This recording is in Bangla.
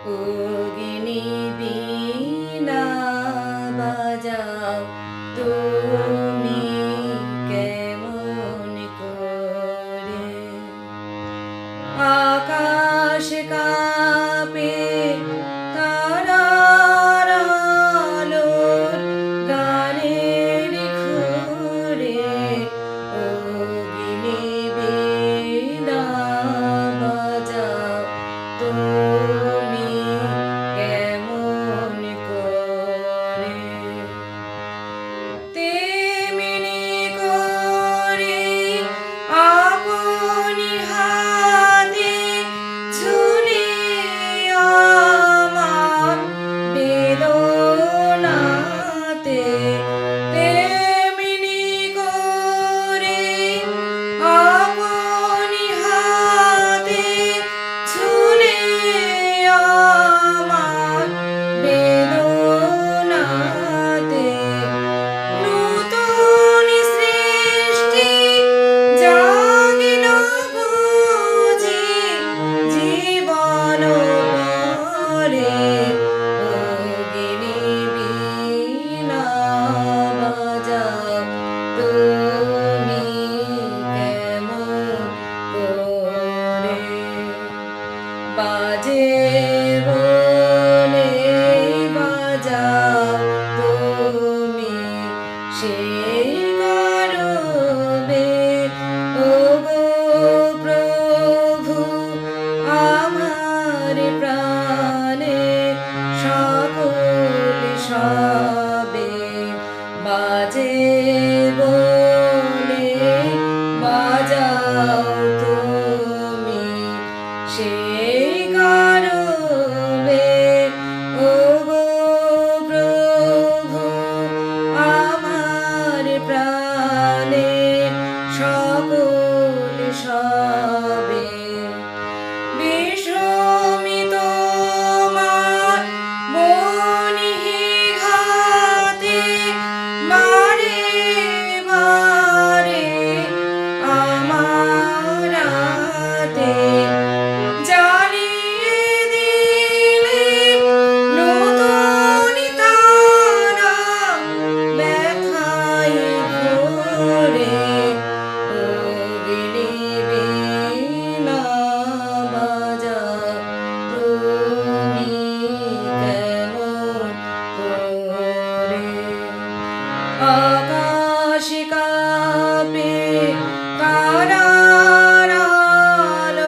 যোগিনী বীণা বাজাও তুমি কেমন করে। আকাশ কাঁপে তারার আলোর গানের সুরে, যোগিনী বীণা বাজাও তুমি কেমন করে। তেমনি করে আপনি হাতে ঝুলিয়ে আমার বেদনাতে, তেমনি করে আপনি হাতে ঝুলিয়ে আমার বেদনাতে, নূতন সৃষ্টি জাগিল বুঝি জীবন ভরে। যোগিনী বীণা বাজাও তুমি কেমন করে। বাজে বলে বাজাও তুমি সেই গরবে, ওগো প্রভু আমার প্রাণে সকল সবে। বাজে বলে বাজাও তুমি সেই গরবে, ওগো প্রভু আমার প্রাণে সকল সবে।